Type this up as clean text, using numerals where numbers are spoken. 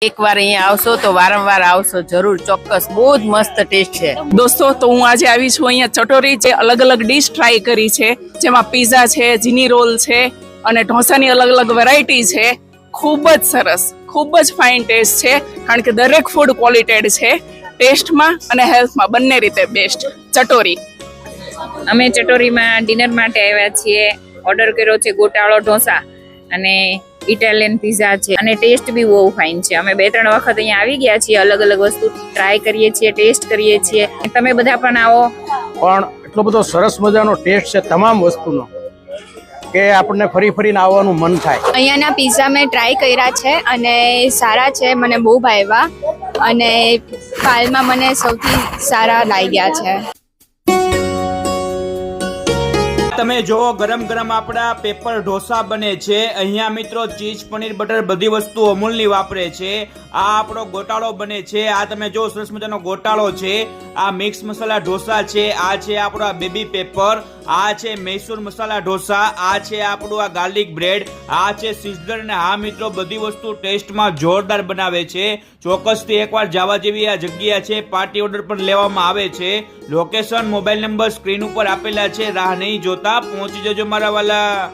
એકવાર અહીંયા આવશો તો વારંવાર આવશો જરૂર, ચોક્કસ. બહુ જ મસ્ત ટેસ્ટ છે. દોસ્તો, તો હું આજે આવી છું અહીંયા ચટોરી, જે અલગ અલગ ડીશ ટ્રાય કરી છે, જેમાં પીઝા છે, જીની રોલ છે અને ઢોસાની અલગ અલગ વેરાયટી છે. ખૂબ જ સરસ, ખૂબ જ ફાઇન ટેસ્ટ છે, કારણ કે દરેક ફૂડ ક્વોલિટેડ છે, ટેસ્ટમાં અને હેલ્થમાં બંને રીતે બેસ્ટ. ચટોરી. અમે ચટોરીમાં ડિનર માટે આવ્યા છીએ. ઓર્ડર કર્યો છે ગોટાળો ઢોસા અને ઇટાલિયન પીઝા છે અને ટેસ્ટ બી બહુ ફાઇન છે. અમે 2-3 વખત અહીંયા આવી ગયા છીએ, અલગ અલગ વસ્તુ ટ્રાય કરીએ છીએ, ટેસ્ટ કરીએ છીએ. તમે બધા પણ આવો. પણ એટલો બધો સરસ મજાનો ટેસ્ટ છે તમામ વસ્તુનો કે આપણને ફરી ફરીને આવવાનું મન થાય. અહીંયાના પીઝા મેં ટ્રાય કર્યા છે અને સારા છે, મને બહુ ભાવ્યા અને હાલમાં મને સૌથી સારા લાગ્યા છે. તમે જો ગરમ ગરમ આપણા પેપર ઢોસા બને છે. અહીંયા મિત્રો ચીઝ, પનીર, બટર બધી વસ્તુ અમૂલની વાપરે છે. આ આપણો ગોટાળો બને છે. આ તમે જો સરસ મજાનો ગોટાળો છે. આ મિક્સ મસાલા ઢોસા છે. આ છે આપણો આ બેબી પેપર. આ છે મૈસૂર મસાલા ઢોસા. આ છે આપણું આ ગાર્લિક બ્રેડ. આ છે સિઝલર. અને હા મિત્રો, બધી વસ્તુ ટેસ્ટમાં જોરદાર બનાવે છે. ચોક્કસથી એકવાર જવા જેવી આ જગ્યા છે. પાર્ટી ઓર્ડર પણ લેવામાં આવે છે. લોકેશન, મોબાઈલ નંબર સ્ક્રીન ઉપર આપેલા છે. રાહ નહીં જોતા પહોંચી જજો મારા વાલા.